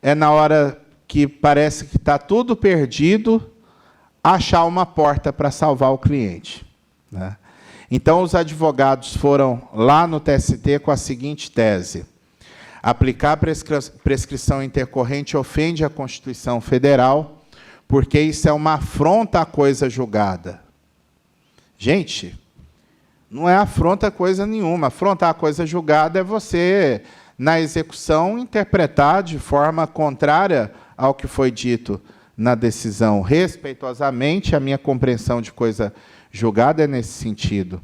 é na hora que parece que está tudo perdido, achar uma porta para salvar o cliente, né? Então, os advogados foram lá no TST com a seguinte tese: aplicar a prescrição intercorrente ofende a Constituição Federal, porque isso é uma afronta à coisa julgada. Gente, não é afronta a coisa nenhuma. Afrontar a coisa julgada é você, na execução, interpretar de forma contrária ao que foi dito na decisão. Respeitosamente, a minha compreensão de coisa julgada é nesse sentido.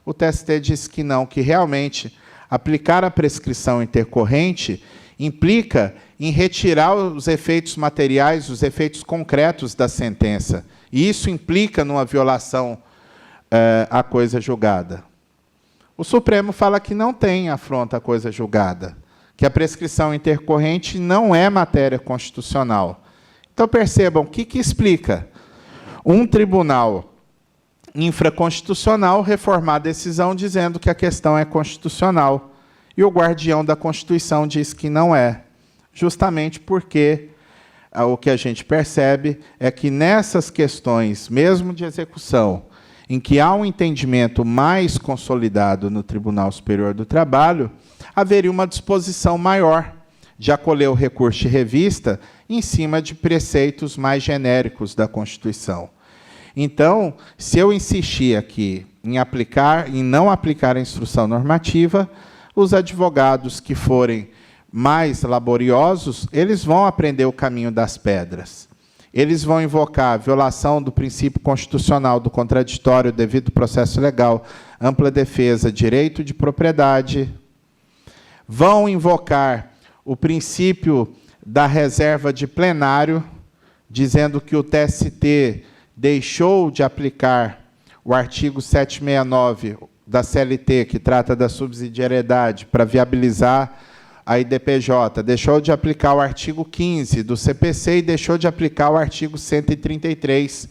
O TST disse que não, que realmente aplicar a prescrição intercorrente implica em retirar os efeitos materiais, os efeitos concretos da sentença. E isso implica numa violação à coisa julgada. O Supremo fala que não tem afronta à coisa julgada, que a prescrição intercorrente não é matéria constitucional. Então, percebam, o que explica? Um tribunal infraconstitucional reformar a decisão dizendo que a questão é constitucional. E o guardião da Constituição diz que não é. Justamente porque o que a gente percebe é que nessas questões, mesmo de execução, em que há um entendimento mais consolidado no Tribunal Superior do Trabalho, haveria uma disposição maior de acolher o recurso de revista em cima de preceitos mais genéricos da Constituição. Então, se eu insistir aqui em não aplicar a instrução normativa, os advogados que forem mais laboriosos, eles vão aprender o caminho das pedras. Eles vão invocar a violação do princípio constitucional do contraditório, devido processo legal, ampla defesa, direito de propriedade. Vão invocar o princípio da reserva de plenário, dizendo que o TST deixou de aplicar o artigo 769 da CLT, que trata da subsidiariedade, para viabilizar a IDPJ, deixou de aplicar o artigo 15 do CPC e deixou de aplicar o artigo 133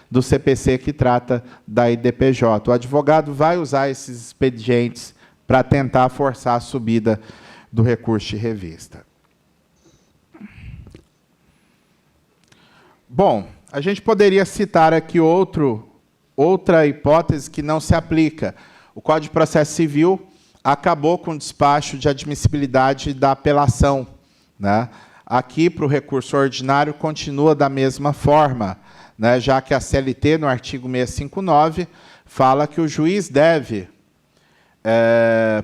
do CPC, que trata da IDPJ. O advogado vai usar esses expedientes para tentar forçar a subida do recurso de revista. Bom, a gente poderia citar aqui outra hipótese que não se aplica. O Código de Processo Civil acabou com o despacho de admissibilidade da apelação, né? Aqui, para o recurso ordinário, continua da mesma forma, né? Já que a CLT, no artigo 659, fala que o juiz deve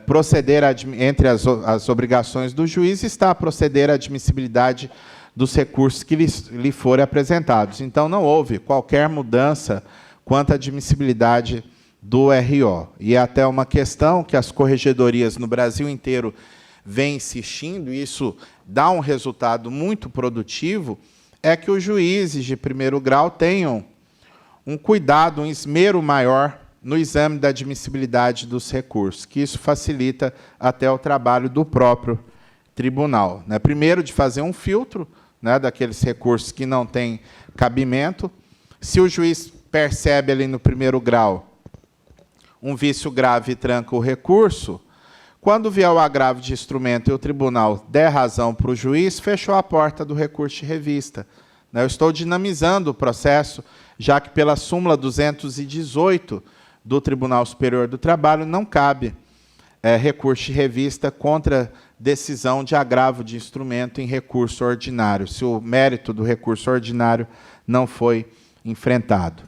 proceder, entre as obrigações do juiz, está a proceder à admissibilidade dos recursos que lhe forem apresentados. Então, não houve qualquer mudança quanto à admissibilidade do RO. E é até uma questão que as corregedorias no Brasil inteiro vêm insistindo, e isso dá um resultado muito produtivo, é que os juízes de primeiro grau tenham um cuidado, um esmero maior no exame da admissibilidade dos recursos, que isso facilita até o trabalho do próprio tribunal, né? Primeiro, de fazer um filtro, né, daqueles recursos que não têm cabimento. Se o juiz percebe ali no primeiro grau um vício grave e tranca o recurso, quando vier o agravo de instrumento e o tribunal der razão para o juiz, fechou a porta do recurso de revista. Eu estou dinamizando o processo, já que pela súmula 218 do Tribunal Superior do Trabalho não cabe recurso de revista contra decisão de agravo de instrumento em recurso ordinário, se o mérito do recurso ordinário não foi enfrentado.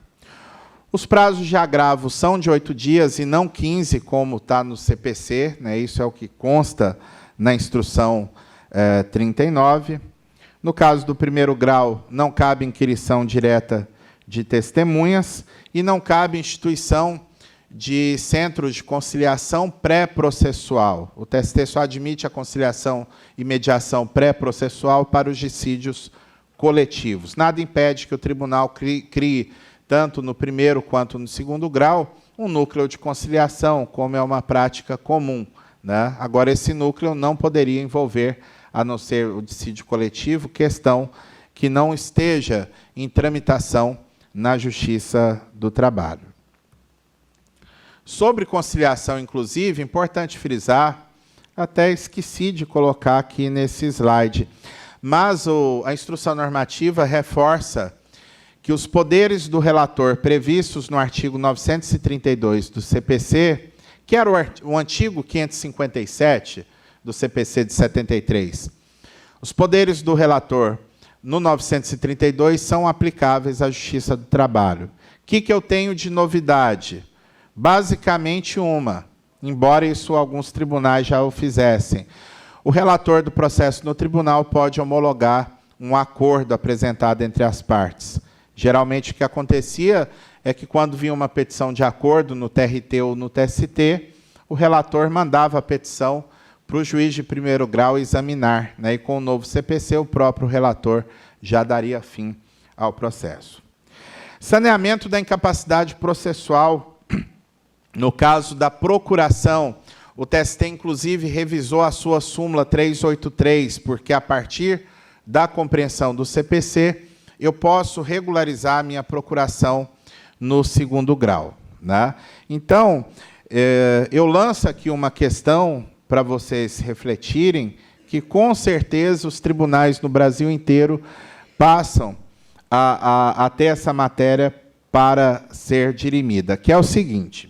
Os prazos de agravo são de 8 dias e não 15, como está no CPC, né? Isso é o que consta na instrução 39. No caso do primeiro grau, não cabe inquirição direta de testemunhas e não cabe instituição de centro de conciliação pré-processual. O TST só admite a conciliação e mediação pré-processual para os dissídios coletivos. Nada impede que o tribunal crie, tanto no primeiro quanto no segundo grau, um núcleo de conciliação, como é uma prática comum, né? Agora, esse núcleo não poderia envolver, a não ser o dissídio coletivo, questão que não esteja em tramitação na Justiça do Trabalho. Sobre conciliação, inclusive, importante frisar, até esqueci de colocar aqui nesse slide, mas a instrução normativa reforça que os poderes do relator previstos no artigo 932 do CPC, que era o antigo 557 do CPC de 73, os poderes do relator no 932 são aplicáveis à Justiça do Trabalho. O que eu tenho de novidade? Basicamente uma, embora isso alguns tribunais já o fizessem. O relator do processo no tribunal pode homologar um acordo apresentado entre as partes. Geralmente, o que acontecia é que, quando vinha uma petição de acordo no TRT ou no TST, o relator mandava a petição para o juiz de primeiro grau examinar, né? E com o novo CPC, o próprio relator já daria fim ao processo. Saneamento da incapacidade processual. No caso da procuração, o TST, inclusive, revisou a sua súmula 383, porque, a partir da compreensão do CPC, eu posso regularizar a minha procuração no segundo grau, né? Então, eu lanço aqui uma questão para vocês refletirem, que, com certeza, os tribunais no Brasil inteiro passam a ter essa matéria para ser dirimida, que é o seguinte.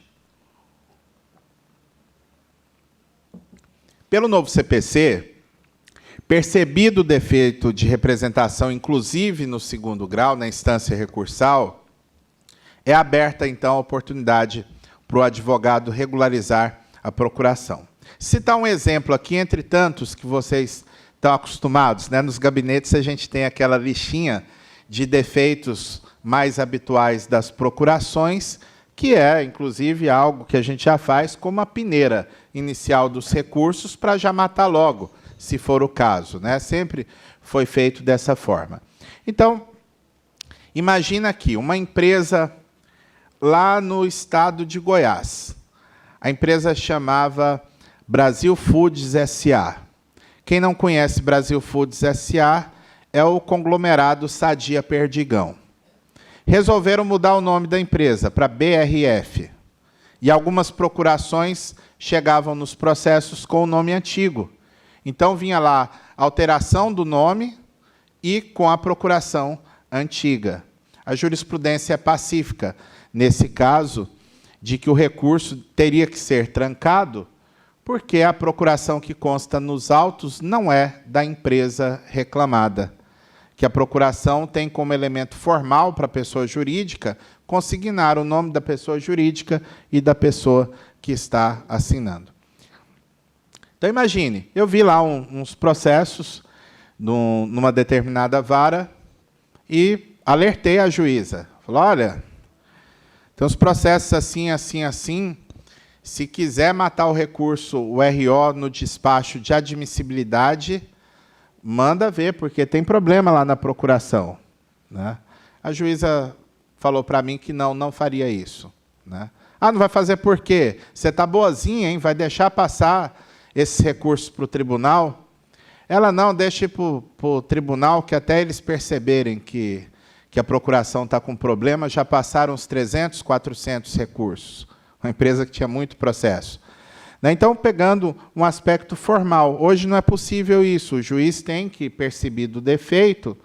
Pelo novo CPC, percebido o defeito de representação, inclusive no segundo grau, na instância recursal, é aberta, então, a oportunidade para o advogado regularizar a procuração. Citar um exemplo aqui, entre tantos que vocês estão acostumados, né? Nos gabinetes a gente tem aquela listinha de defeitos mais habituais das procurações, que é, inclusive, algo que a gente já faz como a peneira inicial dos recursos para já matar logo, se for o caso, né? Sempre foi feito dessa forma. Então, imagina aqui, uma empresa lá no estado de Goiás. A empresa chamava Brasil Foods S.A. Quem não conhece Brasil Foods S.A. é o conglomerado Sadia Perdigão. Resolveram mudar o nome da empresa para BRF. E algumas procurações chegavam nos processos com o nome antigo. Então, vinha lá a alteração do nome e com a procuração antiga. A jurisprudência é pacífica, nesse caso, de que o recurso teria que ser trancado, porque a procuração que consta nos autos não é da empresa reclamada, que a procuração tem como elemento formal para a pessoa jurídica consignar o nome da pessoa jurídica e da pessoa que está assinando. Então, imagine, eu vi lá uns processos numa determinada vara e alertei a juíza. Falei, olha, tem uns processos assim, assim, assim. Se quiser matar o recurso, o RO, no despacho de admissibilidade, manda ver, porque tem problema lá na procuração, né? A juíza falou para mim que não faria isso, né? Ah, não vai fazer por quê? Você está boazinha, hein? Vai deixar passar esses recursos para o tribunal? Ela não, deixa ir para o tribunal, que até eles perceberem que a procuração está com problema, já passaram uns 300, 400 recursos. Uma empresa que tinha muito processo. Então, pegando um aspecto formal, hoje não é possível isso. O juiz tem que, percebido o defeito,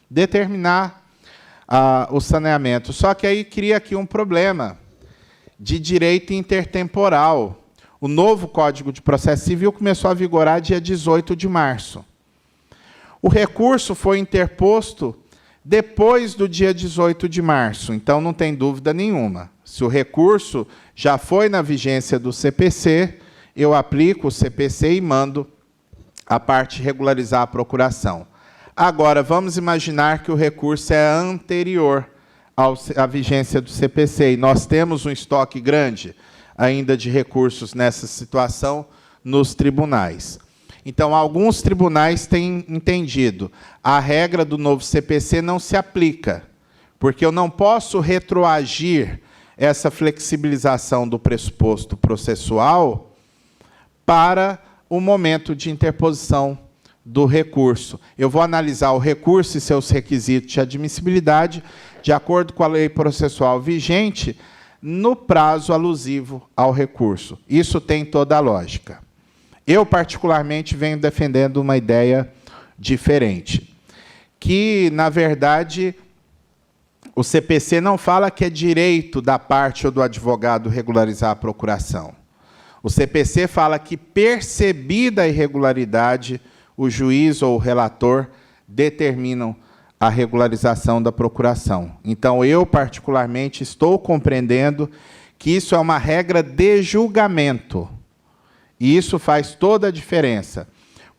determinar o saneamento. Só que aí cria aqui um problema de direito intertemporal. O novo Código de Processo Civil começou a vigorar dia 18 de março. O recurso foi interposto depois do dia 18 de março, então não tem dúvida nenhuma. Se o recurso já foi na vigência do CPC, eu aplico o CPC e mando a parte regularizar a procuração. Agora, vamos imaginar que o recurso é anterior à vigência do CPC, e nós temos um estoque grande ainda de recursos nessa situação nos tribunais. Então, alguns tribunais têm entendido, a regra do novo CPC não se aplica, porque eu não posso retroagir essa flexibilização do pressuposto processual para o momento de interposição do recurso. Eu vou analisar o recurso e seus requisitos de admissibilidade de acordo com a lei processual vigente no prazo alusivo ao recurso. Isso tem toda a lógica. Eu, particularmente, venho defendendo uma ideia diferente. Que, na verdade, o CPC não fala que é direito da parte ou do advogado regularizar a procuração. O CPC fala que, percebida a irregularidade, o juiz ou o relator determinam a regularização da procuração. Então, eu, particularmente, estou compreendendo que isso é uma regra de julgamento. E isso faz toda a diferença,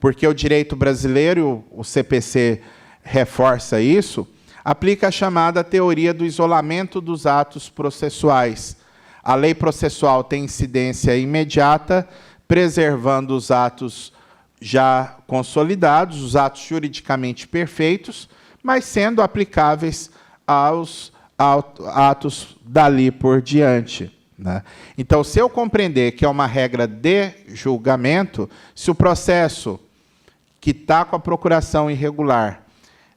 porque o direito brasileiro, o CPC reforça isso, aplica a chamada teoria do isolamento dos atos processuais. A lei processual tem incidência imediata, preservando os atos já consolidados, os atos juridicamente perfeitos, mas sendo aplicáveis aos atos dali por diante, né? Então, se eu compreender que é uma regra de julgamento, se o processo que está com a procuração irregular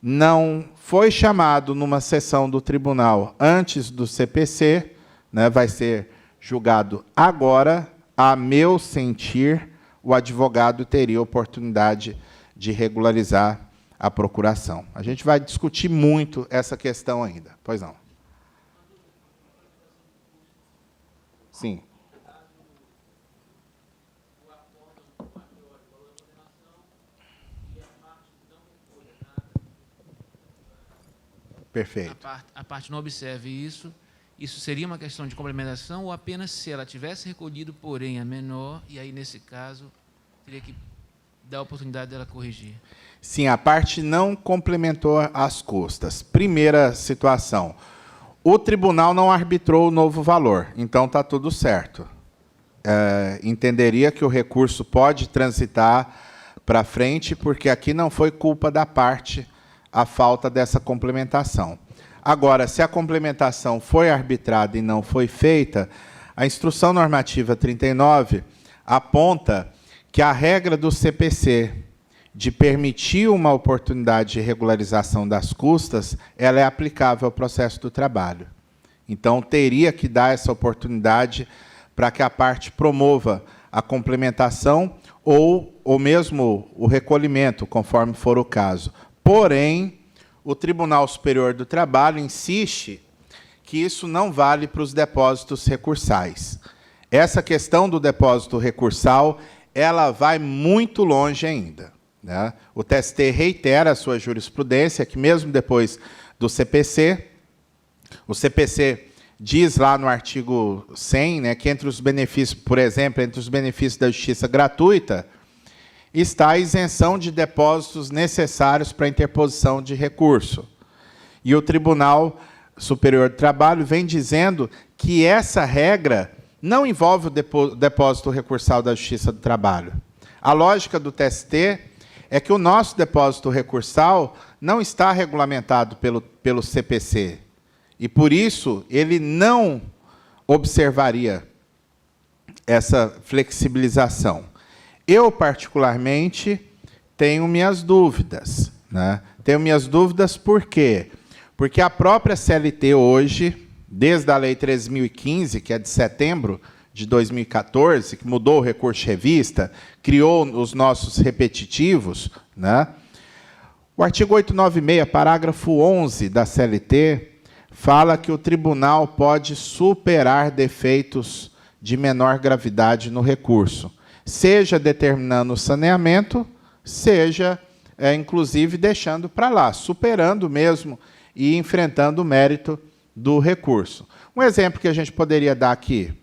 não foi chamado numa sessão do tribunal antes do CPC, né, vai ser julgado agora, a meu sentir, o advogado teria oportunidade de regularizar a procuração. A gente vai discutir muito essa questão ainda. Pois não. Sim. Perfeito. A parte não observe isso. Isso seria uma questão de complementação ou apenas se ela tivesse recolhido, porém, a menor, e aí, nesse caso, teria que dar a oportunidade dela corrigir? Sim, a parte não complementou as custas. Primeira situação, o tribunal não arbitrou o novo valor, então está tudo certo. Entenderia que o recurso pode transitar para frente, porque aqui não foi culpa da parte a falta dessa complementação. Agora, se a complementação foi arbitrada e não foi feita, a Instrução Normativa 39 aponta que a regra do CPC de permitir uma oportunidade de regularização das custas, ela é aplicável ao processo do trabalho. Então, teria que dar essa oportunidade para que a parte promova a complementação ou mesmo o recolhimento, conforme for o caso. Porém, o Tribunal Superior do Trabalho insiste que isso não vale para os depósitos recursais. Essa questão do depósito recursal, ela vai muito longe ainda, né? O TST reitera a sua jurisprudência, que mesmo depois do CPC, o CPC diz lá no artigo 100, né, que entre os benefícios, por exemplo, entre os benefícios da justiça gratuita, está a isenção de depósitos necessários para a interposição de recurso. E o Tribunal Superior do Trabalho vem dizendo que essa regra não envolve o depósito recursal da Justiça do Trabalho. A lógica do TST é que o nosso depósito recursal não está regulamentado pelo CPC. E, por isso, ele não observaria essa flexibilização. Eu, particularmente, tenho minhas dúvidas, né? Tenho minhas dúvidas por quê? Porque a própria CLT hoje, desde a Lei 13.015, que é de setembro de 2014, que mudou o recurso de revista, criou os nossos repetitivos, né? O artigo 896, parágrafo 11 da CLT, fala que o tribunal pode superar defeitos de menor gravidade no recurso, seja determinando o saneamento, seja, inclusive, deixando para lá, superando mesmo e enfrentando o mérito do recurso. Um exemplo que a gente poderia dar aqui,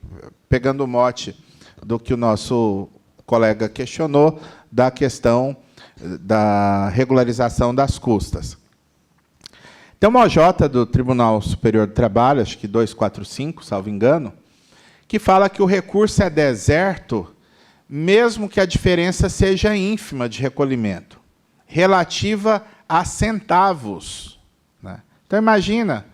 pegando o mote do que o nosso colega questionou, da questão da regularização das custas. Tem uma OJ do Tribunal Superior do Trabalho, acho que 245, salvo engano, que fala que o recurso é deserto mesmo que a diferença seja ínfima de recolhimento, relativa a centavos, né? Então, imagina,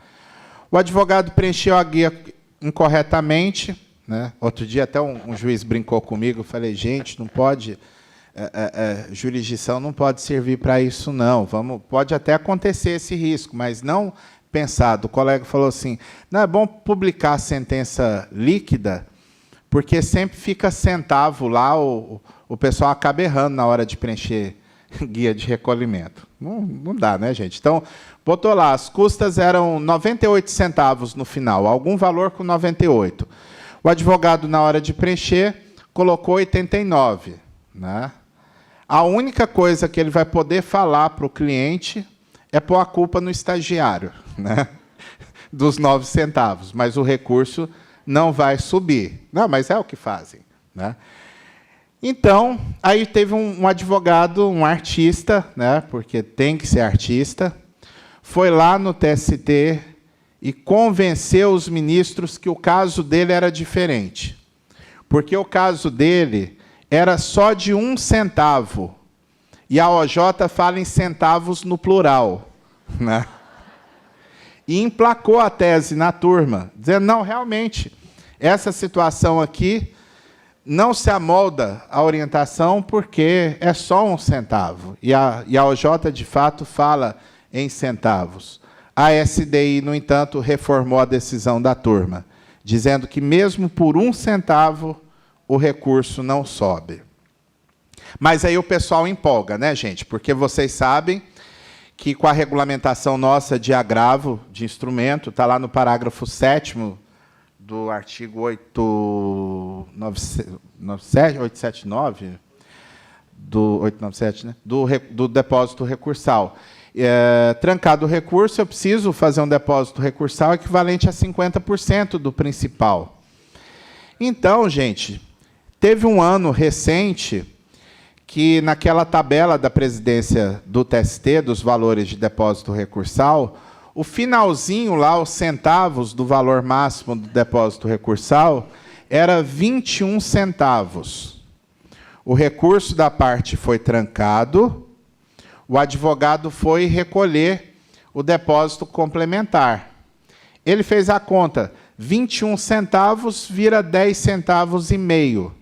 o advogado preencheu a guia incorretamente, né? Outro dia até um juiz brincou comigo, eu falei, gente, não pode, jurisdição não pode servir para isso, não. Pode até acontecer esse risco, mas não pensado. O colega falou assim, não é bom publicar a sentença líquida, porque sempre fica centavo lá, o pessoal acaba errando na hora de preencher guia de recolhimento. Não dá, né, gente? Então, botou lá, as custas eram 98 centavos no final, algum valor com 98. O advogado, na hora de preencher, colocou 89. Né? A única coisa que ele vai poder falar para o cliente é pôr a culpa no estagiário, né? Dos 9 centavos, mas o recurso não vai subir. Não, mas é o que fazem. Né? Então, aí teve um advogado, um artista, né, porque tem que ser artista, foi lá no TST e convenceu os ministros que o caso dele era diferente. Porque o caso dele era só de 1 centavo. E a OJ fala em centavos no plural. Né? E emplacou a tese na turma, dizendo, não, realmente, essa situação aqui não se amolda à orientação porque é só 1 centavo. E a OJ, de fato, fala em centavos. A SDI, no entanto, reformou a decisão da turma, dizendo que, mesmo por 1 centavo, o recurso não sobe. Mas aí o pessoal empolga, né, gente? Porque vocês sabem que, com a regulamentação nossa de agravo de instrumento, está lá no parágrafo 7º, do artigo 879, do 897, né? do depósito recursal. Trancado o recurso, eu preciso fazer um depósito recursal equivalente a 50% do principal. Então, gente, teve um ano recente que, naquela tabela da presidência do TST, dos valores de depósito recursal, o finalzinho lá, os centavos do valor máximo do depósito recursal, era 21 centavos. O recurso da parte foi trancado, o advogado foi recolher o depósito complementar. Ele fez a conta, 21 centavos vira 10 centavos e meio.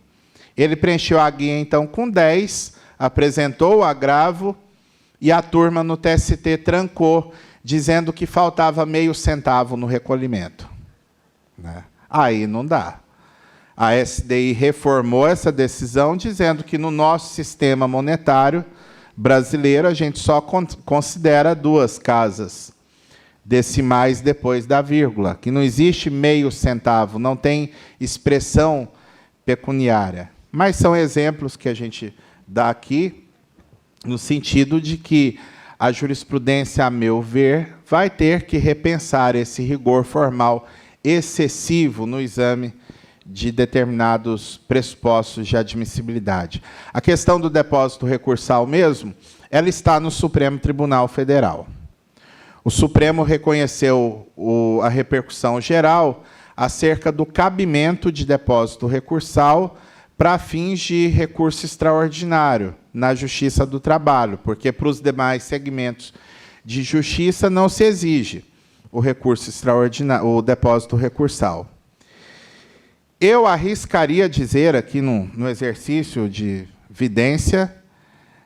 Ele preencheu a guia, então, com 10, apresentou o agravo e a turma no TST trancou, dizendo que faltava meio centavo no recolhimento. Né? Aí não dá. A SDI reformou essa decisão, dizendo que, no nosso sistema monetário brasileiro, a gente só considera 2 casas decimais depois da vírgula, que não existe meio centavo, não tem expressão pecuniária. Mas são exemplos que a gente dá aqui, no sentido de que a jurisprudência, a meu ver, vai ter que repensar esse rigor formal excessivo no exame de determinados pressupostos de admissibilidade. A questão do depósito recursal mesmo, ela está no Supremo Tribunal Federal. O Supremo reconheceu a repercussão geral acerca do cabimento de depósito recursal para fins de recurso extraordinário na Justiça do Trabalho, porque para os demais segmentos de justiça não se exige o recurso extraordinário, o depósito recursal. Eu arriscaria dizer aqui no exercício de vidência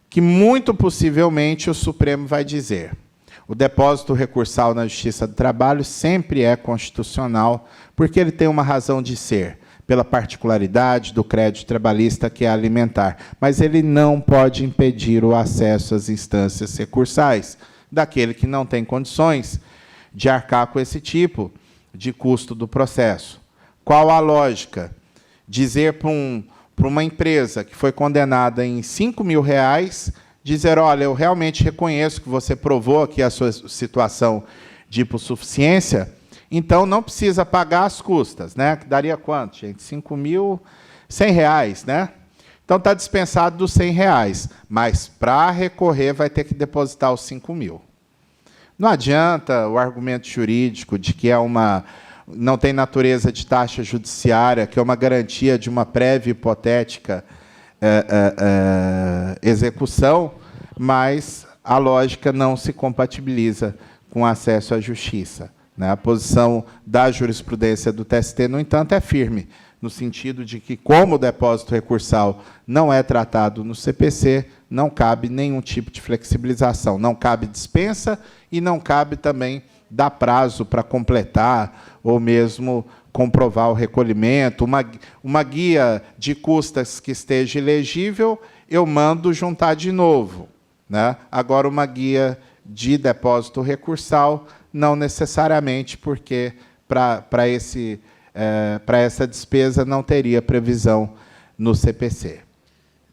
que, muito possivelmente, o Supremo vai dizer: o depósito recursal na Justiça do Trabalho sempre é constitucional, porque ele tem uma razão de ser, pela particularidade do crédito trabalhista, que é alimentar. Mas ele não pode impedir o acesso às instâncias recursais daquele que não tem condições de arcar com esse tipo de custo do processo. Qual a lógica? Dizer para uma empresa que foi condenada em R$5.000, dizer, olha, eu realmente reconheço que você provou aqui a sua situação de hipossuficiência, então não precisa pagar as custas, né? Que daria quanto, gente? R$5.100, né? Então está dispensado dos R$100, mas para recorrer vai ter que depositar os 5.000. Não adianta o argumento jurídico de que não tem natureza de taxa judiciária, que é uma garantia de uma prévia hipotética execução, mas a lógica não se compatibiliza com acesso à justiça. A posição da jurisprudência do TST, no entanto, é firme, no sentido de que, como o depósito recursal não é tratado no CPC, não cabe nenhum tipo de flexibilização, não cabe dispensa e não cabe também dar prazo para completar ou mesmo comprovar o recolhimento. Uma guia de custas que esteja ilegível, eu mando juntar de novo. né? Agora, uma guia de depósito recursal, não necessariamente, porque para essa despesa não teria previsão no CPC.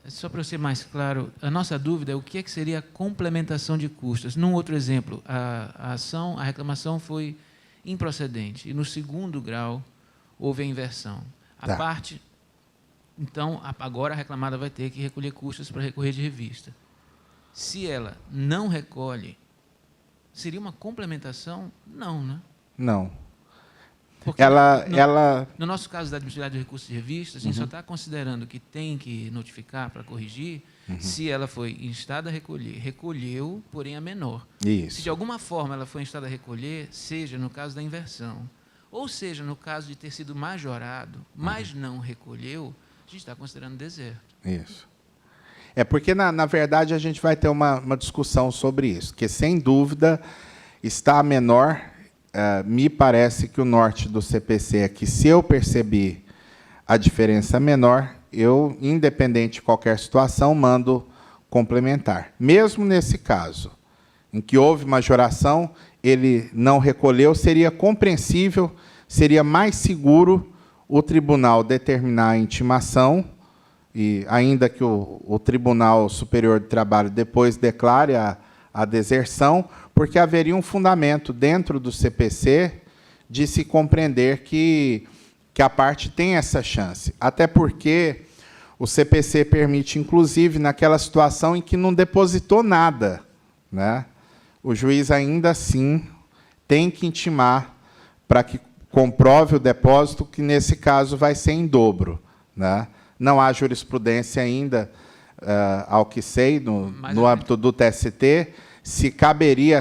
Só para ser mais claro, a nossa dúvida é o que seria a complementação de custos. Num outro exemplo, a reclamação foi improcedente, e no segundo grau houve a inversão. A parte, então, agora a reclamada vai ter que recolher custos para recorrer de revista. Se ela não recolhe, seria uma complementação? Não, né? Não. Porque no nosso caso da admissibilidade de recursos de revista, a gente só está considerando que tem que notificar para corrigir se ela foi instada a recolher. Recolheu, porém a menor. Isso. Se de alguma forma ela foi instada a recolher, seja no caso da inversão, ou seja no caso de ter sido majorado, mas não recolheu, a gente está considerando deserto. Isso. É porque, na verdade, a gente vai ter uma discussão sobre isso, que, sem dúvida, está menor. Me parece que o norte do CPC é que, se eu percebi a diferença menor, eu, independente de qualquer situação, mando complementar. Mesmo nesse caso, em que houve majoração, ele não recolheu, seria compreensível, seria mais seguro o tribunal determinar a intimação, e ainda que o Tribunal Superior de Trabalho depois declare a deserção, porque haveria um fundamento dentro do CPC de se compreender que a parte tem essa chance. Até porque o CPC permite, inclusive, naquela situação em que não depositou nada, né? O juiz, ainda assim, tem que intimar para que comprove o depósito, que, nesse caso, vai ser em dobro, né? Não há jurisprudência ainda, ao que sei, no âmbito do TST, se caberia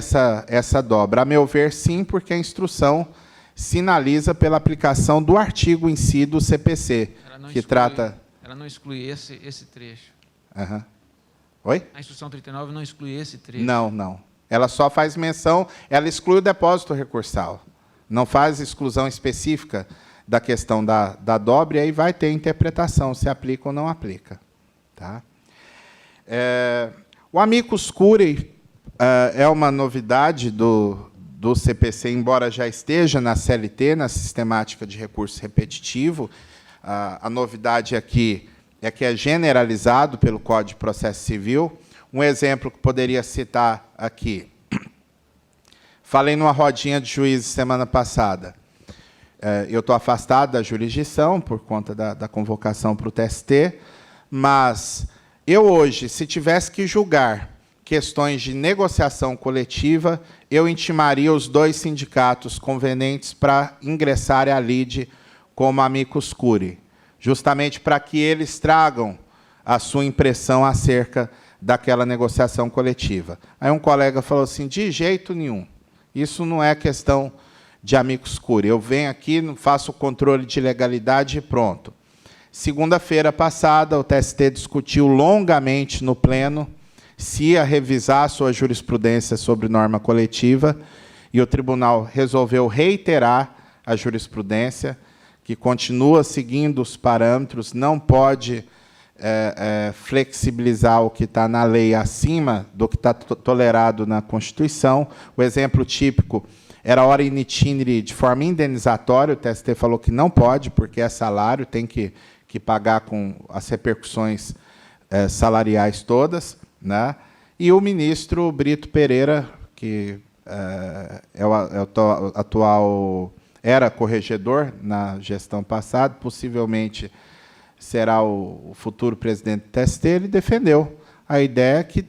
essa dobra. A meu ver, sim, porque a instrução sinaliza pela aplicação do artigo em si do CPC, que trata... Ela não exclui esse trecho. Oi? A instrução 39 não exclui esse trecho. Não, não. Ela só faz menção, ela exclui o depósito recursal. Não faz exclusão específica da questão da dobra, e aí vai ter interpretação, se aplica ou não aplica. Tá? O amicus curiae é uma novidade do CPC, embora já esteja na CLT, na sistemática de recurso repetitivo. A novidade aqui é que é generalizado pelo Código de Processo Civil. Um exemplo que poderia citar aqui. Falei numa rodinha de juízes semana passada. Eu estou afastado da jurisdição por conta da convocação para o TST, mas eu hoje, se tivesse que julgar questões de negociação coletiva, eu intimaria os 2 sindicatos convenientes para ingressarem à lide como amicus curiae, justamente para que eles tragam a sua impressão acerca daquela negociação coletiva. Aí um colega falou assim, de jeito nenhum, isso não é questão de amicus curiae. Eu venho aqui, faço o controle de legalidade e pronto. Segunda-feira passada, o TST discutiu longamente no pleno se ia revisar a sua jurisprudência sobre norma coletiva, e o tribunal resolveu reiterar a jurisprudência, que continua seguindo os parâmetros, não pode flexibilizar o que está na lei acima do que está tolerado na Constituição. O exemplo típico era a hora in itinere de forma indenizatória, o TST falou que não pode, porque é salário, tem que pagar com as repercussões salariais todas, né? E o ministro Brito Pereira, que era corregedor na gestão passada, possivelmente será o futuro presidente do TST, ele defendeu a ideia que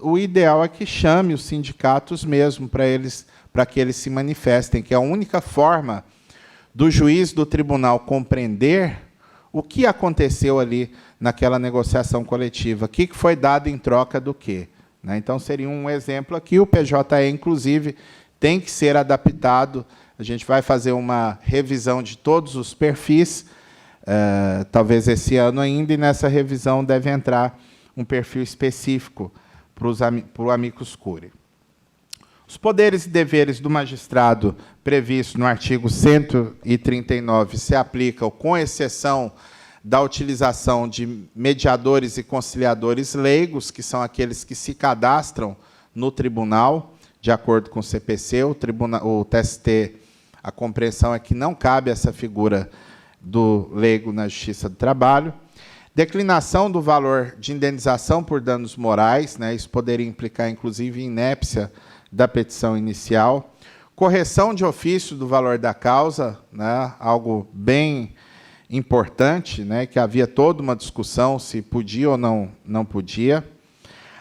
o ideal é que chame os sindicatos mesmo para que eles se manifestem, que é a única forma do juiz do tribunal compreender o que aconteceu ali naquela negociação coletiva, o que foi dado em troca do quê. Né? Então, seria um exemplo aqui, o PJE, inclusive, tem que ser adaptado. A gente vai fazer uma revisão de todos os perfis, talvez esse ano ainda, e nessa revisão deve entrar um perfil específico para o amicus curiae. Os poderes e deveres do magistrado previstos no artigo 139 se aplicam, com exceção da utilização de mediadores e conciliadores leigos, que são aqueles que se cadastram no tribunal, de acordo com o CPC. O TST, a compreensão é que não cabe essa figura do leigo na Justiça do Trabalho. Declinação do valor de indenização por danos morais, né, isso poderia implicar, inclusive, inépcia da petição inicial. Correção de ofício do valor da causa, né, algo bem importante, né, que havia toda uma discussão se podia ou não podia.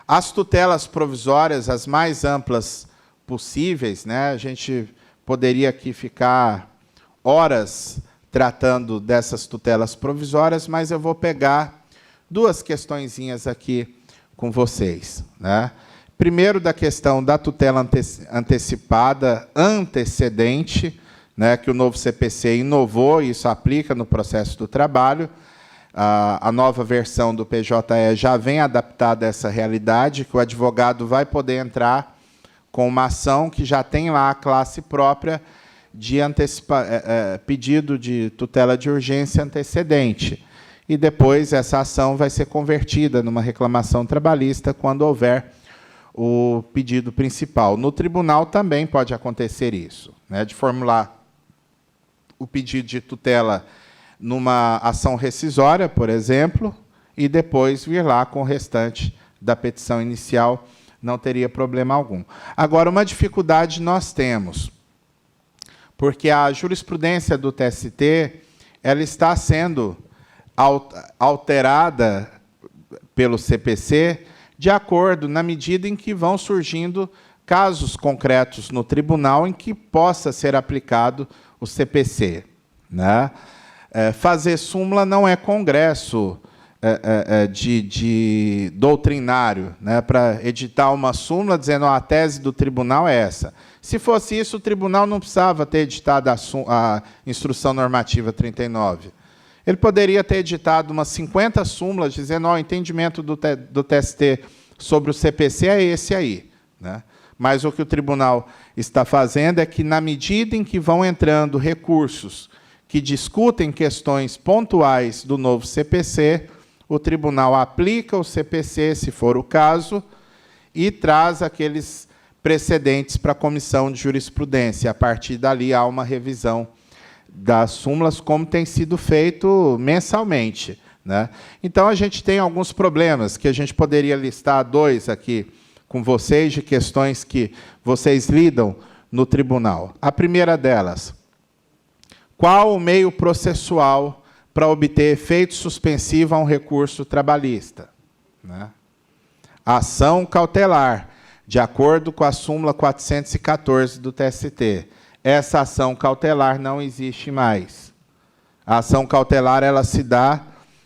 As tutelas provisórias, as mais amplas possíveis, né, a gente poderia aqui ficar horas tratando dessas tutelas provisórias, mas eu vou pegar duas questõezinhas aqui com vocês, né? Primeiro, da questão da tutela antecipada antecedente, né, que o novo CPC inovou, e isso aplica no processo do trabalho. A nova versão do PJE já vem adaptada a essa realidade, que o advogado vai poder entrar com uma ação que já tem lá a classe própria de pedido de tutela de urgência antecedente. E depois essa ação vai ser convertida numa reclamação trabalhista quando houver o pedido principal. No tribunal também pode acontecer isso, né, de formular o pedido de tutela numa ação rescisória, por exemplo, e depois vir lá com o restante da petição inicial, não teria problema algum. Agora, uma dificuldade nós temos, porque a jurisprudência do TST ela está sendo alterada pelo CPC de acordo, na medida em que vão surgindo casos concretos no tribunal em que possa ser aplicado o CPC. Né? Fazer súmula não é congresso de doutrinário, né, para editar uma súmula dizendo a tese do tribunal é essa. Se fosse isso, o tribunal não precisava ter editado a Instrução Normativa 39. Ele poderia ter editado umas 50 súmulas dizendo o entendimento do TST sobre o CPC é esse aí. Né? Mas o que o tribunal está fazendo é que, na medida em que vão entrando recursos que discutem questões pontuais do novo CPC, o tribunal aplica o CPC, se for o caso, e traz aqueles precedentes para a comissão de jurisprudência. A partir dali, há uma revisão das súmulas, como tem sido feito mensalmente. Né? Então, a gente tem alguns problemas, que a gente poderia listar dois aqui com vocês, de questões que vocês lidam no tribunal. A primeira delas, qual o meio processual para obter efeito suspensivo a um recurso trabalhista? Né? Ação cautelar, de acordo com a súmula 414 do TST. Essa ação cautelar não existe mais. A ação cautelar ela se dá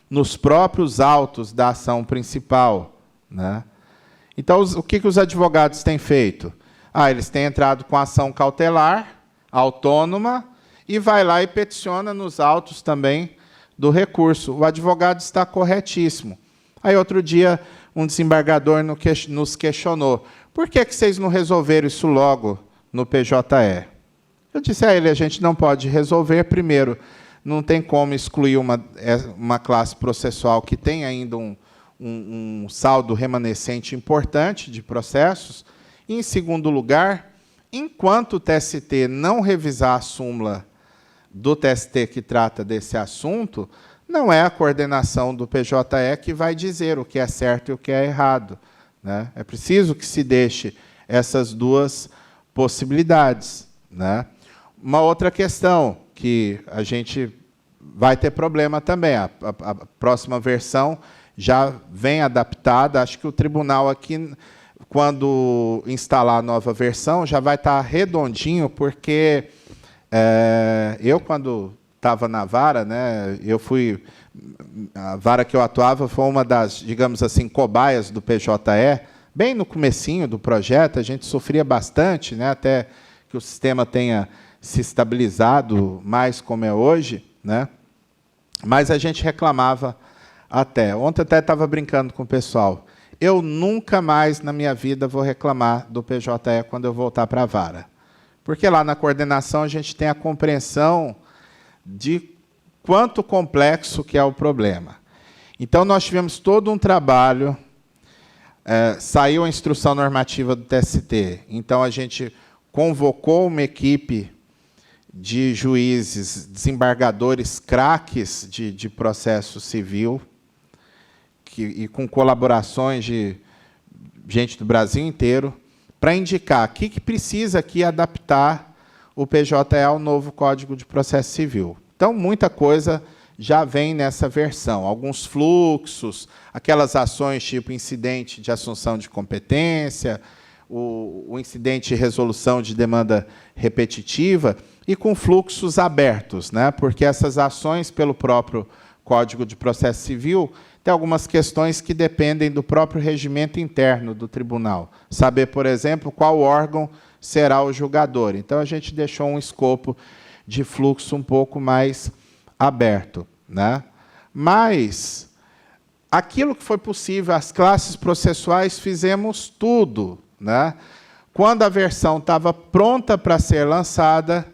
nos próprios autos da ação principal. Né? Então, o que os advogados têm feito? Eles têm entrado com ação cautelar, autônoma, e vai lá e peticiona nos autos também do recurso. O advogado está corretíssimo. Aí, outro dia, um desembargador nos questionou, por que vocês não resolveram isso logo no PJE? Eu disse a ele, a gente não pode resolver. Primeiro, não tem como excluir uma classe processual que tem ainda um saldo remanescente importante de processos. E, em segundo lugar, enquanto o TST não revisar a súmula do TST que trata desse assunto, não é a coordenação do PJE que vai dizer o que é certo e o que é errado. Né? É preciso que se deixe essas duas possibilidades. Né? Uma outra questão que a gente vai ter problema também, a próxima versão já vem adaptada, acho que o tribunal aqui, quando instalar a nova versão, já vai estar redondinho, porque eu, quando estava na vara, né, a vara que eu atuava foi uma das, digamos assim, cobaias do PJE. Bem no comecinho do projeto, a gente sofria bastante, né, até que o sistema tenha se estabilizado mais como é hoje, né, mas a gente reclamava até. Ontem até estava brincando com o pessoal. Eu nunca mais na minha vida vou reclamar do PJE quando eu voltar para a vara. Porque lá na coordenação a gente tem a compreensão de quanto complexo que é o problema. Então, nós tivemos todo um trabalho, saiu a instrução normativa do TST, então a gente convocou uma equipe de juízes, desembargadores craques de processo civil, e com colaborações de gente do Brasil inteiro, para indicar o que precisa aqui adaptar o PJE ao novo Código de Processo Civil. Então, muita coisa já vem nessa versão. Alguns fluxos, aquelas ações tipo incidente de assunção de competência, o incidente de resolução de demanda repetitiva, e com fluxos abertos, né? Porque essas ações, pelo próprio Código de Processo Civil, tem algumas questões que dependem do próprio regimento interno do tribunal. Saber, por exemplo, qual órgão será o julgador. Então, a gente deixou um escopo de fluxo um pouco mais aberto, né? Mas, aquilo que foi possível, as classes processuais, fizemos tudo, né? Quando a versão estava pronta para ser lançada,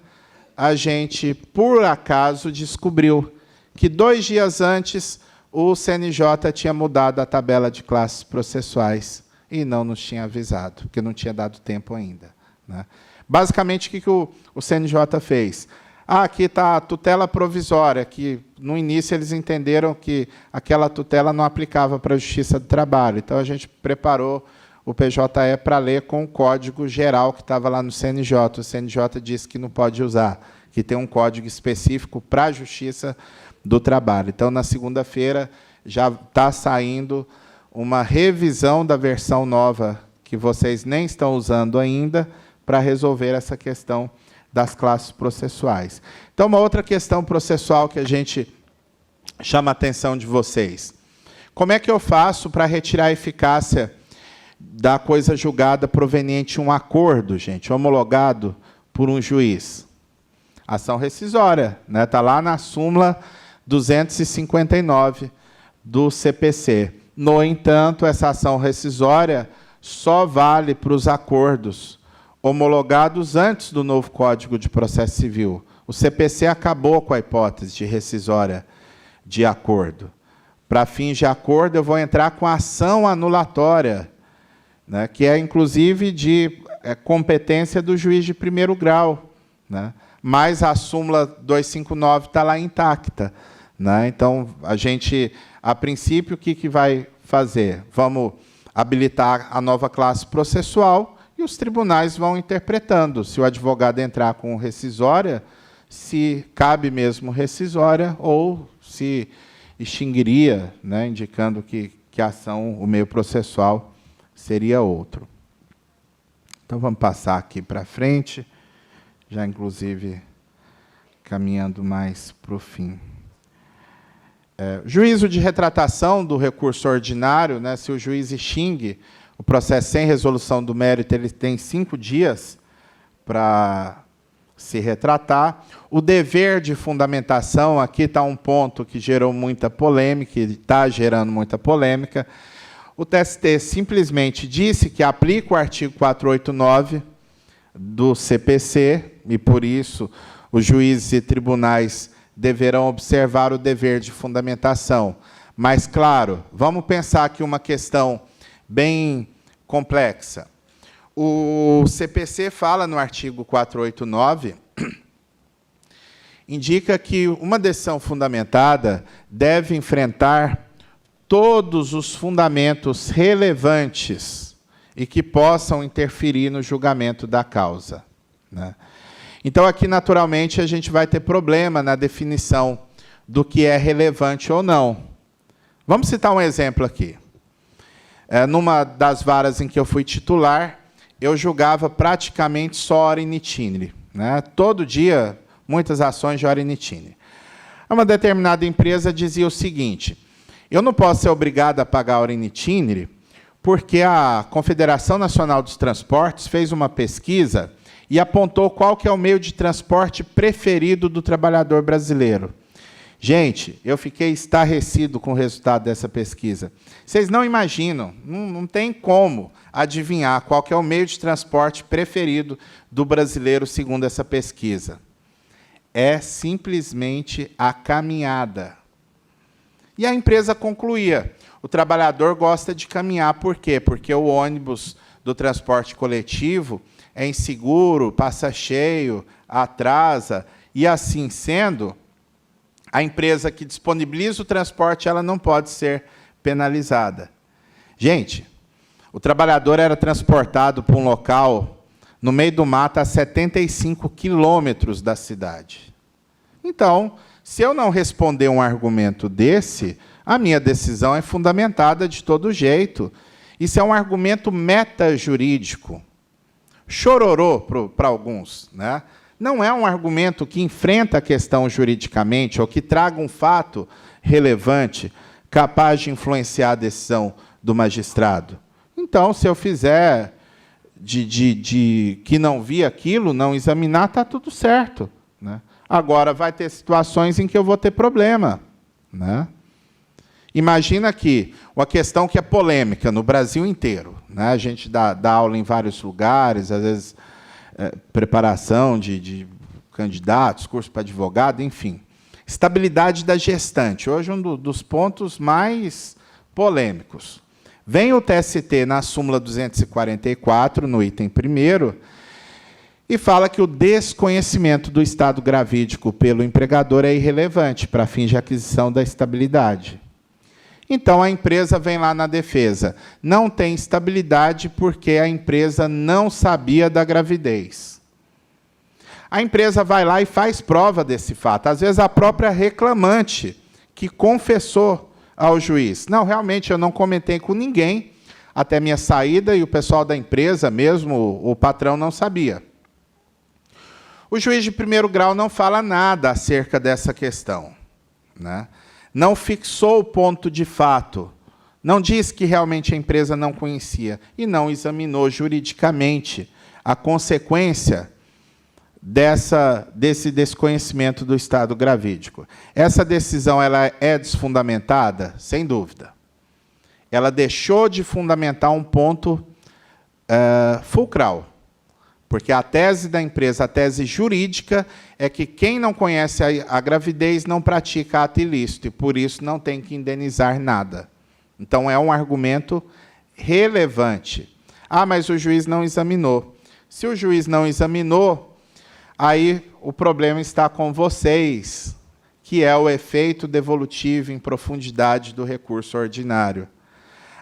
a gente, por acaso, descobriu que 2 dias antes o CNJ tinha mudado a tabela de classes processuais e não nos tinha avisado, porque não tinha dado tempo ainda, né? Basicamente, o que o CNJ fez? Aqui está a tutela provisória, que no início eles entenderam que aquela tutela não aplicava para a Justiça do Trabalho. Então, a gente preparou o PJE para ler com o código geral que estava lá no CNJ. O CNJ disse que não pode usar, que tem um código específico para a Justiça do Trabalho. Então, na segunda-feira, já está saindo uma revisão da versão nova, que vocês nem estão usando ainda, para resolver essa questão das classes processuais. Então, uma outra questão processual que a gente chama a atenção de vocês. Como é que eu faço para retirar a eficácia da coisa julgada proveniente de um acordo, gente, homologado por um juiz? Ação rescisória, né? Está lá na súmula 259 do CPC. No entanto, essa ação rescisória só vale para os acordos homologados antes do novo Código de Processo Civil. O CPC acabou com a hipótese de rescisória de acordo. Para fins de acordo, eu vou entrar com a ação anulatória, né, que é, inclusive, de competência do juiz de primeiro grau, né? Mas a súmula 259 está lá intacta, né? Então, a gente, a princípio, o que vai fazer? Vamos habilitar a nova classe processual e os tribunais vão interpretando. Se o advogado entrar com rescisória, se cabe mesmo rescisória ou se extinguiria, né, indicando que a ação, o meio processual, seria outro. Então, vamos passar aqui para frente, já, inclusive, caminhando mais para o fim. Juízo de retratação do recurso ordinário, né, se o juiz extingue o processo sem resolução do mérito, ele tem 5 dias para se retratar. O dever de fundamentação, aqui está um ponto que gerou muita polêmica, e está gerando muita polêmica. O TST simplesmente disse que aplica o artigo 489 do CPC, e, por isso, os juízes e tribunais deverão observar o dever de fundamentação. Mas, claro, vamos pensar aqui uma questão bem complexa. O CPC fala no artigo 489, indica que uma decisão fundamentada deve enfrentar todos os fundamentos relevantes e que possam interferir no julgamento da causa, né? Então, aqui, naturalmente, a gente vai ter problema na definição do que é relevante ou não. Vamos citar um exemplo aqui. Numa das varas em que eu fui titular, eu julgava praticamente só hora in itinere, né? Todo dia, muitas ações de hora in itinere. Uma determinada empresa dizia o seguinte: eu não posso ser obrigado a pagar hora in itinere porque a Confederação Nacional dos Transportes fez uma pesquisa e apontou qual que é o meio de transporte preferido do trabalhador brasileiro. Gente, eu fiquei estarrecido com o resultado dessa pesquisa. Vocês não imaginam, não tem como adivinhar qual que é o meio de transporte preferido do brasileiro, segundo essa pesquisa. é simplesmente a caminhada. E a empresa concluía: o trabalhador gosta de caminhar, por quê? Porque o ônibus do transporte coletivo é inseguro, passa cheio, atrasa, e assim sendo, a empresa que disponibiliza o transporte, ela não pode ser penalizada. Gente, o trabalhador era transportado para um local no meio do mato a 75 quilômetros da cidade. Então, se eu não responder um argumento desse, a minha decisão é fundamentada de todo jeito. Isso é um argumento metajurídico. Chororô para alguns, né? Não é um argumento que enfrenta a questão juridicamente ou que traga um fato relevante capaz de influenciar a decisão do magistrado. Então, se eu fizer que não vi aquilo, não examinar, está tudo certo, né? Agora, vai ter situações em que eu vou ter problema, né? Imagina que uma questão que é polêmica no Brasil inteiro, né? A gente dá aula em vários lugares, às vezes preparação de candidatos, curso para advogado, enfim. Estabilidade da gestante, hoje um dos pontos mais polêmicos. Vem o TST na súmula 244, no item 1º, e fala que o desconhecimento do estado gravídico pelo empregador é irrelevante para fins de aquisição da estabilidade. Então, a empresa vem lá na defesa. Não tem estabilidade porque a empresa não sabia da gravidez. A empresa vai lá e faz prova desse fato. Às vezes, a própria reclamante, que confessou ao juiz: não, realmente, eu não comentei com ninguém até minha saída e o pessoal da empresa, mesmo o patrão, não sabia. O juiz de primeiro grau não fala nada acerca dessa questão, né? Não fixou o ponto de fato, não diz que realmente a empresa não conhecia e não examinou juridicamente a consequência desse desconhecimento do estado gravídico. Essa decisão ela é desfundamentada? Sem dúvida. Ela deixou de fundamentar um ponto fulcral, porque a tese da empresa, a tese jurídica, é que quem não conhece a gravidez não pratica ato ilícito, e, por isso, não tem que indenizar nada. Então, é um argumento relevante. Ah, mas o juiz não examinou. Se o juiz não examinou, aí o problema está com vocês, que é o efeito devolutivo em profundidade do recurso ordinário.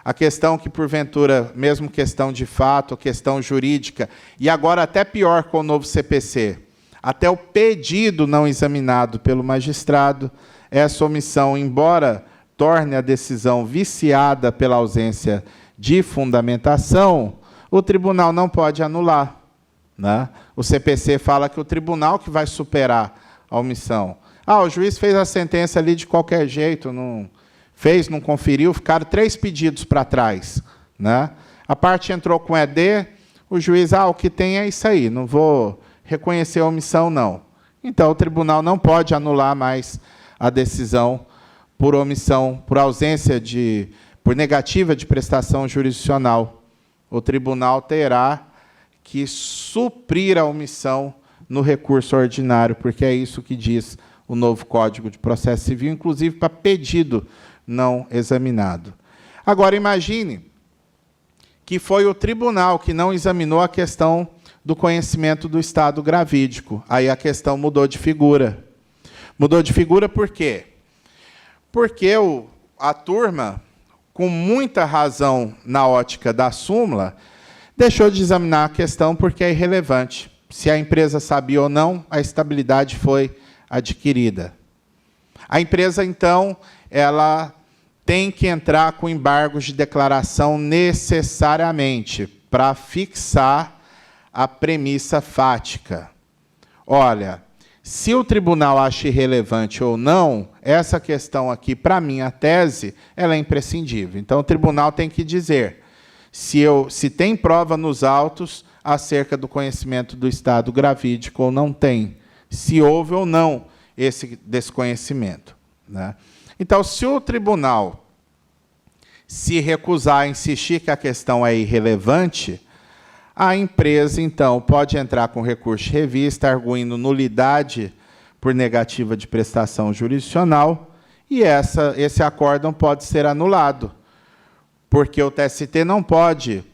A questão que, porventura, mesmo questão de fato, questão jurídica, e agora até pior com o novo CPC, até o pedido não examinado pelo magistrado, essa omissão, embora torne a decisão viciada pela ausência de fundamentação, o tribunal não pode anular, né? O CPC fala que o tribunal que vai superar a omissão. Ah, o juiz fez a sentença ali de qualquer jeito, não fez, não conferiu, ficaram 3 pedidos para trás, né? A parte entrou com ED, o juiz, o que tem é isso aí, não vou reconhecer a omissão, não. Então, o tribunal não pode anular mais a decisão por omissão, por ausência por negativa de prestação jurisdicional. O tribunal terá que suprir a omissão no recurso ordinário, porque é isso que diz o novo Código de Processo Civil, inclusive para pedido não examinado. Agora, imagine que foi o tribunal que não examinou a questão do conhecimento do estado gravídico. Aí a questão mudou de figura. Mudou de figura por quê? Porque a turma, com muita razão na ótica da súmula, deixou de examinar a questão porque é irrelevante. Se a empresa sabia ou não, a estabilidade foi adquirida. A empresa, então, ela tem que entrar com embargos de declaração necessariamente para fixar a premissa fática. Olha, se o tribunal acha irrelevante ou não, essa questão aqui, para mim, a tese, ela é imprescindível. Então, o tribunal tem que dizer se tem prova nos autos acerca do conhecimento do estado gravídico ou não tem, se houve ou não esse desconhecimento, né? Então, se o tribunal se recusar a insistir que a questão é irrelevante, a empresa, então, pode entrar com recurso de revista, arguindo nulidade por negativa de prestação jurisdicional, e esse acórdão pode ser anulado, porque o TST não pode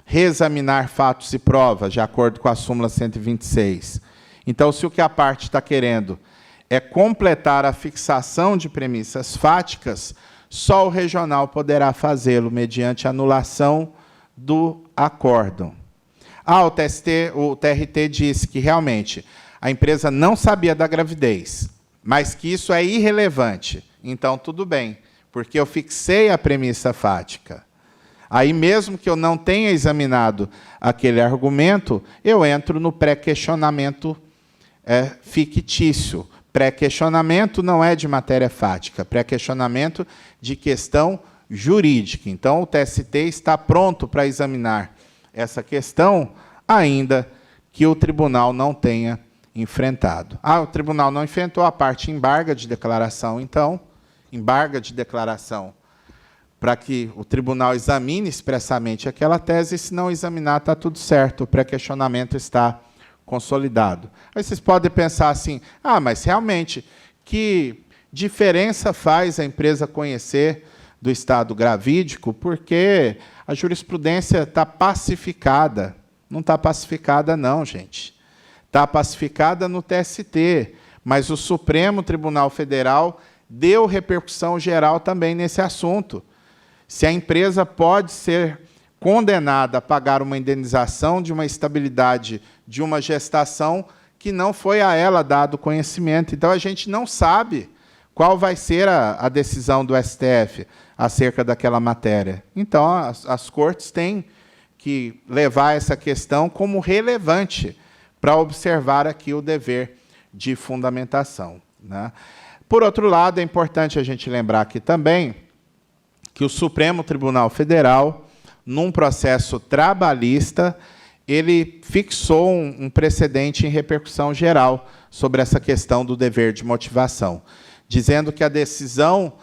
reexaminar fatos e provas, de acordo com a súmula 126. Então, se o que a parte está querendo é completar a fixação de premissas fáticas, só o regional poderá fazê-lo mediante anulação do acórdão. O TRT disse que realmente a empresa não sabia da gravidez, mas que isso é irrelevante. Então, tudo bem, porque eu fixei a premissa fática. Aí, mesmo que eu não tenha examinado aquele argumento, eu entro no pré-questionamento fictício. Pré-questionamento não é de matéria fática, pré-questionamento de questão jurídica. Então, o TST está pronto para examinar essa questão, ainda que o tribunal não tenha enfrentado. O tribunal não enfrentou, a parte embarga de declaração, então, embarga de declaração para que o tribunal examine expressamente aquela tese, e se não examinar, está tudo certo, o pré-questionamento está consolidado. Aí vocês podem pensar assim, mas realmente, que diferença faz a empresa conhecer do estado gravídico, porque a jurisprudência está pacificada. Não está pacificada não, gente. Está pacificada no TST, mas o Supremo Tribunal Federal deu repercussão geral também nesse assunto. Se a empresa pode ser condenada a pagar uma indenização de uma estabilidade de uma gestação que não foi a ela dado conhecimento. Então, a gente não sabe qual vai ser a decisão do STF acerca daquela matéria. Então, as cortes têm que levar essa questão como relevante para observar aqui o dever de fundamentação, né? Por outro lado, é importante a gente lembrar aqui também que o Supremo Tribunal Federal, num processo trabalhista, ele fixou um precedente em repercussão geral sobre essa questão do dever de motivação, dizendo que a decisão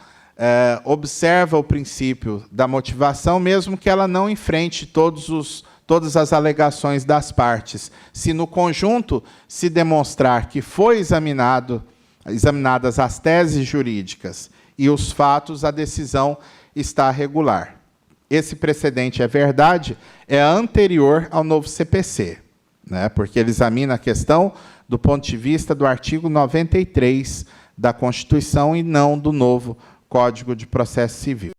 observa o princípio da motivação, mesmo que ela não enfrente todas as alegações das partes. Se no conjunto se demonstrar que foi examinadas as teses jurídicas e os fatos, a decisão está regular. Esse precedente é verdade, é anterior ao novo CPC, né? Porque ele examina a questão do ponto de vista do artigo 93 da Constituição e não do novo Código de Processo Civil.